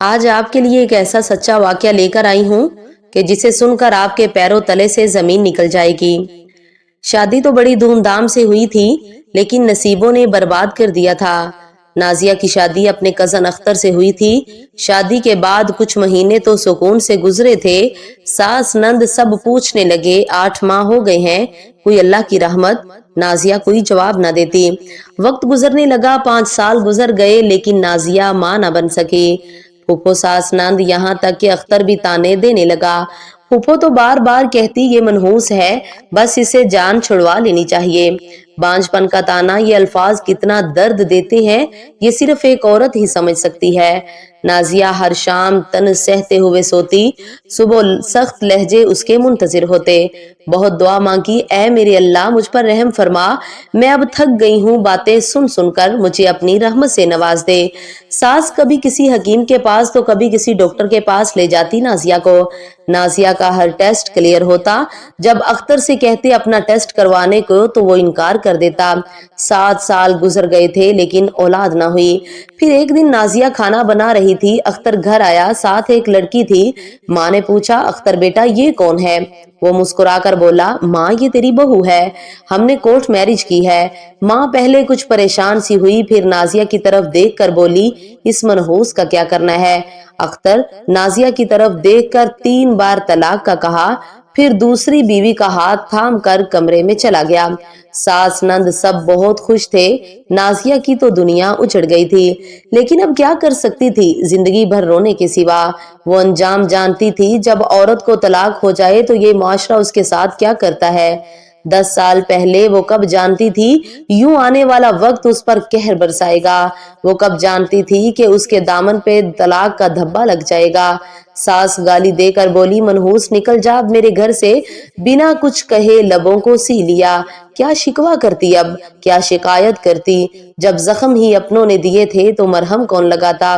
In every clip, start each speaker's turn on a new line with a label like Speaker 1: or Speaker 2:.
Speaker 1: आज आपके लिए एक ऐसा सच्चा वाकया लेकर आई हूं कि जिसे सुनकर आपके पैरों तले से जमीन निकल जाएगी। शादी तो बड़ी धूमधाम से हुई थी, लेकिन नसीबों ने बर्बाद कर दिया था। नाजिया की शादी अपने कजन अख्तर से हुई थी। शादी के बाद कुछ महीने तो सुकून से गुजरे थे। सास नंद सब पूछने लगे, 8 माह हो गए हैं, कोई अल्लाह की रहमत। नाजिया कोई जवाब न देती। वक्त गुजरने लगा, 5 साल गुजर गए, लेकिन नाजिया मां न बन सकी। फूफो सास नंद यहाँ तक कि अख्तर भी ताने देने लगा। फूफो तो बार बार कहती ये मनहूस है, बस इसे जान छुड़वा लेनी चाहिए। बांझपन का ताना, ये अल्फाज कितना दर्द देते हैं, ये सिर्फ एक औरत ही समझ सकती है। नाजिया हर शाम तन सहते हुए सोती, सुबह सख्त लहजे उसके मुंतजिर होते। बहुत दुआ मांगी, ऐ मेरे अल्लाह मुझ पर रहम फरमा, मैं अब थक गई हूँ बातें सुन सुनकर, मुझे अपनी रहमत से नवाज दे। सास कभी किसी हकीम के पास तो कभी किसी डॉक्टर के पास ले जाती नाजिया को। नाजिया का हर टेस्ट क्लियर होता। जब अख्तर से कहते अपना टेस्ट करवाने को तो वो इनकार कर देता। 7 साल गुजर गए थे, लेकिन औलाद ना हुई। फिर एक दिन नाजिया खाना बना रही थी, अख्तर घर आया, साथ एक लड़की थी। माँ ने पूछा, अख्तर बेटा ये कौन है? वो मुस्कुराकर बोला, माँ ये तेरी बहू है, हमने कोर्ट मैरिज की है। माँ पहले कुछ परेशान सी हुई, फिर नाजिया की तरफ देख कर बोली, इस मनहूस का क्या करना है? अख्तर नाजिया की तरफ देखकर 3 बार तलाक का कहा, फिर दूसरी बीवी का हाथ थाम कर कमरे में चला गया। सास नंद सब बहुत खुश थे। नाजिया की तो दुनिया उजड़ गई थी, लेकिन अब क्या कर सकती थी, जिंदगी भर रोने के सिवा। वो अंजाम जानती थी, जब औरत को तलाक हो जाए तो ये मुआशरा उसके साथ क्या करता है। 10 साल पहले वो कब जानती थी यूं आने वाला वक्त उस पर कहर बरसाएगा। वो कब जानती थी कि उसके दामन पे तलाक का धब्बा लग जाएगा। सास गाली देकर बोली, मनहूस निकल जा अब मेरे घर से। बिना कुछ कहे लबों को सी लिया। क्या शिकवा करती अब, क्या शिकायत करती? जब जख्म ही अपनों ने दिए थे तो मरहम कौन लगाता।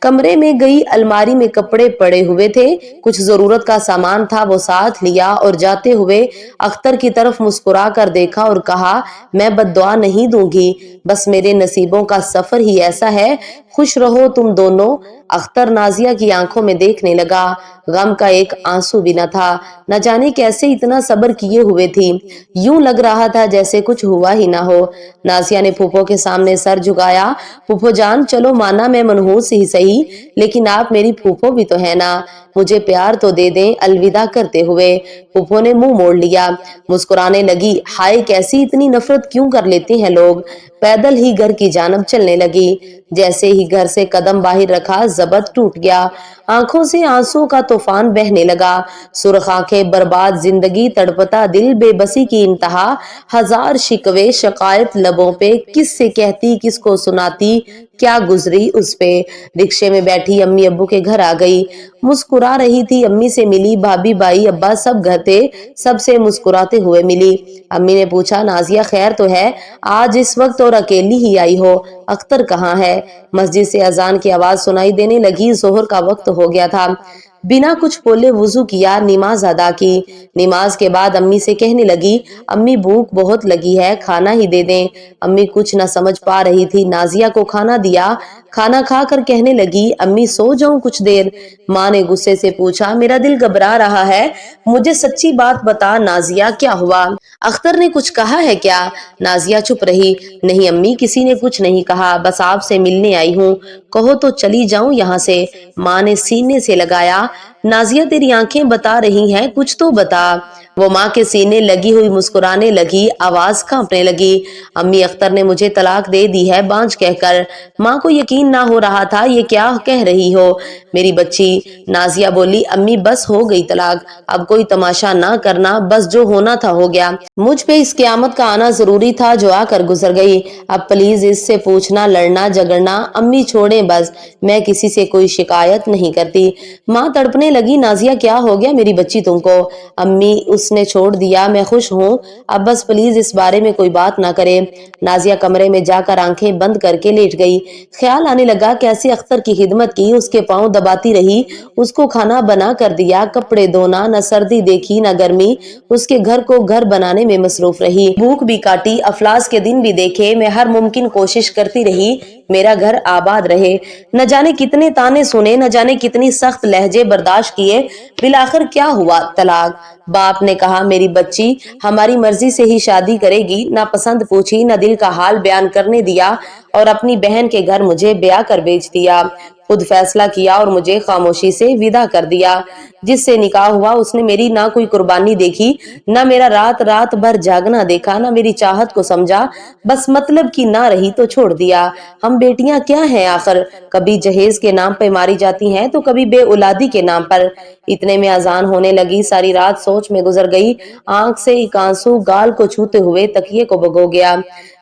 Speaker 1: कमरे में गई, अलमारी में कपड़े पड़े हुए थे, कुछ जरूरत का सामान था, वो साथ लिया और जाते हुए अख्तर की तरफ मुस्कुरा कर देखा और कहा, मैं बद्दुआ नहीं दूंगी, बस मेरे नसीबों का सफर ही ऐसा है, खुश रहो तुम दोनों। अख्तर नाजिया की आंखों में देखने लगा। गम का एक आंसू भी न था। न जाने कैसे इतना सब्र किए हुए थी। यूं लग रहा था जैसे कुछ हुआ ही ना हो। नाजिया ने फूफो के सामने सर झुकाया। फूफो जान, चलो माना मैं मनहूस ही सही, लेकिन आप मेरी फूफो भी तो है ना, मुझे प्यार तो दे दें। अलविदा करते हुए फूफो ने मुंह मोड़ लिया। मुस्कुराने लगी, हाय कैसी इतनी नफरत क्यों कर लेते हैं लोग। पैदल ही घर की जानब चलने लगी। जैसे ही घर से कदम बाहर रखा, जबत टूट गया। आंखों से आंसू का तूफान बहने लगा। सुर्ख आंखें, बर्बाद जिंदगी, तड़पता दिल, बेबसी की इंतहा, हजार शिकवे शिकायत लबों पे, किससे कहती किसको सुनाती, क्या गुजरी उस पे। रिक्शे में बैठी अम्मी अब्बू के घर आ गई। मुस्कुरा रही थी, अम्मी से मिली, भाभी भाई अब्बा सब घर थे, सबसे मुस्कुराते हुए मिली। अम्मी ने पूछा, नाजिया खैर तो है, आज इस वक्त और अकेली ही आई हो, अख्तर कहाँ है? मस्जिद से अजान की आवाज सुनाई देने लगी। जोहर का वक्त हो गया था। बिना कुछ बोले वुजू किया, नमाज अदा की। नमाज के बाद अम्मी से कहने लगी, अम्मी भूख बहुत लगी है, खाना ही दे दें। अम्मी कुछ न समझ पा रही थी। नाजिया को खाना दिया। खाना खाकर कहने लगी, अम्मी सो जाऊं कुछ देर। माँ ने गुस्से से पूछा, मेरा दिल घबरा रहा है, मुझे सच्ची बात बता नाजिया, क्या हुआ? अख्तर ने कुछ कहा है क्या? नाजिया चुप रही। नहीं अम्मी, किसी ने कुछ नहीं कहा, बस आपसे मिलने आई हूँ, कहो तो चली जाऊं यहाँ से। माँ ने सीने से लगाया। नाजिया तेरी आंखें बता रही हैं, कुछ तो बता। वो माँ के सीने लगी हुई मुस्कुराने लगी, आवाज कांपने लगी। अम्मी अख्तर ने मुझे तलाक दे दी है, बांझ कहकर। माँ को यकीन ना हो रहा था, ये क्या कह रही हो मेरी बच्ची। नाजिया बोली, अम्मी बस हो गई तलाक, अब कोई तमाशा ना करना, बस जो होना था हो गया। मुझ पे इस क़यामत का आना जरूरी था जो आकर गुजर गई। अब प्लीज इससे पूछना, लड़ना झगड़ना अम्मी छोड़ें बस, मैं किसी से कोई शिकायत नहीं करती। माँ तड़पने लगी, नाजिया क्या हो गया मेरी बच्ची तुमको? अम्मी उसने छोड़ दिया, मैं खुश हूँ, अब बस प्लीज इस बारे में कोई बात ना करे। नाजिया कमरे में जाकर आंखें बंद करके लेट गई। ख्याल आने लगा कैसे अख्तर की खिदमत की, उसके पांव दबाती रही, उसको खाना बना कर दिया, कपड़े धोना, न सर्दी देखी न गर्मी, उसके घर को घर बनाने में मसरूफ रही। भूख भी काटी, अफलास के दिन भी देखे, मैं हर मुमकिन कोशिश करती रही मेरा घर आबाद रहे। न जाने कितने ताने सुने, न जाने कितनी सख्त लहजे बर्दाश्त किए, बिलाखिर क्या हुआ? तलाक। बाप ने कहा मेरी बच्ची हमारी मर्जी से ही शादी करेगी, ना पसंद पूछी, ना दिल का हाल बयान करने दिया और अपनी बहन के घर मुझे ब्याह कर बेच दिया। खुद फैसला किया और मुझे खामोशी से विदा कर दिया। जिससे निकाह हुआ उसने मेरी ना कोई कुर्बानी देखी, ना मेरा रात रात भर जागना देखा, ना मेरी चाहत को समझा, बस मतलब की ना रही तो छोड़ दिया। हम बेटियां क्या हैं आखिर? कभी जहेज के नाम पे मारी जाती हैं तो कभी बेऔलादी के नाम पर। इतने में अजान होने लगी। सारी रात सोच में गुजर गई। आंख से एक आंसू गाल को छूते हुए तकिए को भगो गया।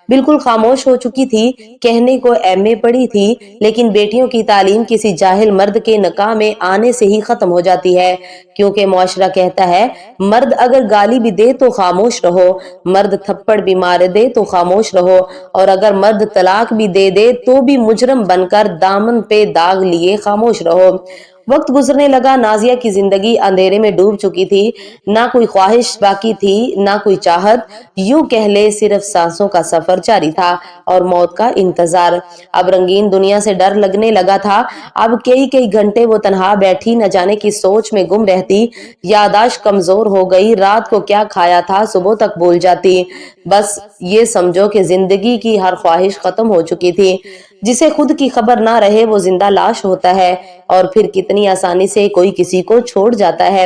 Speaker 1: बिल्कुल खामोश हो चुकी थी। कहने को एमए पढ़ी थी, लेकिन बेटियों की तालीम किसी जाहिल मर्द के निकाह में आने से ही खत्म हो जाती है, क्योंकि मुआशरा कहता है मर्द अगर गाली भी दे तो खामोश रहो, मर्द थप्पड़ भी मार दे तो खामोश रहो, और अगर मर्द तलाक भी दे दे तो भी मुजरम बनकर दामन पे दाग लिए खामोश रहो। वक्त गुजरने लगा। नाजिया की जिंदगी अंधेरे में डूब चुकी थी। ना कोई ख्वाहिश बाकी थी, ना कोई चाहत। यूं कह ले सिर्फ सांसों का सफर जारी था और मौत का इंतजार। अब रंगीन दुनिया से डर लगने लगा था। अब कई कई घंटे वो तन्हा बैठी न जाने की सोच में गुम रहती। यादाश्त कमजोर हो गई। रात को क्या खाया था सुबह तक भूल जाती। बस ये समझो कि जिंदगी की हर ख्वाहिश खत्म हो चुकी थी। जिसे खुद की खबर ना रहे वो जिंदा लाश होता है, और फिर कितनी आसानी से कोई किसी को छोड़ जाता है।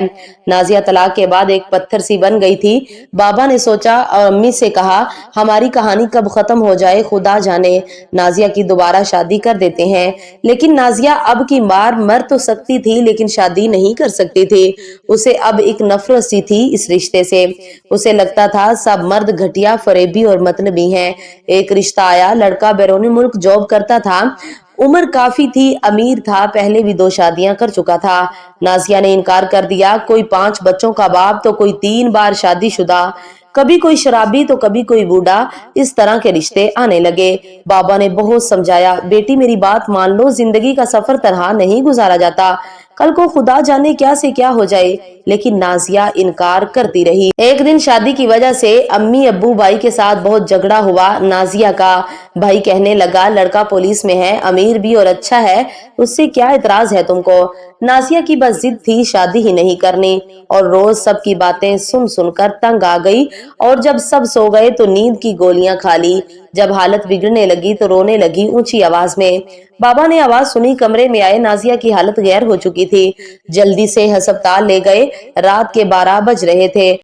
Speaker 1: नाजिया तलाक के बाद एक पत्थर सी बन गई थी। बाबा ने सोचा और अम्मी से कहा हमारी कहानी कब खत्म हो जाए खुदा जाने, नाजिया की दोबारा शादी कर देते हैं। लेकिन नाजिया अब की बार मर तो सकती थी लेकिन शादी नहीं कर सकती थी। उसे अब एक नफरत सी थी इस रिश्ते से। उसे लगता था सब मर्द घटिया, फरेबी और मतलबी हैं। एक रिश्ता आया, लड़का बैरूनी मुल्क जॉब करता था, उम्र काफी थी, अमीर था, पहले भी 2 शादियां कर चुका था। नाजिया ने इनकार कर दिया। कोई 5 बच्चों का बाप तो कोई 3 बार शादीशुदा, कभी कोई शराबी तो कभी कोई बूढ़ा, इस तरह के रिश्ते आने लगे। बाबा ने बहुत समझाया, बेटी मेरी बात मान लो, जिंदगी का सफर तरह नहीं गुजारा जाता, कल को खुदा जाने क्या से क्या हो जाए। लेकिन नाजिया इनकार करती रही। एक दिन शादी की वजह से अम्मी अब्बू भाई के साथ बहुत झगड़ा हुआ। नाजिया का भाई कहने लगा लड़का पुलिस में है, अमीर भी और अच्छा है, उससे क्या इतराज है तुमको? नाजिया की बस जिद थी शादी ही नहीं करनी, और रोज सबकी बातें सुन सुनकर तंग आ गई। और जब सब सो गए तो नींद की गोलियां खा ली। जब हालत बिगड़ने लगी तो रोने लगी ऊंची आवाज में। बाबा ने आवाज सुनी, कमरे में आए। नाजिया की हालत गैर हो चुकी थी। जल्दी से अस्पताल ले गए। रात के 12 बज रहे थे।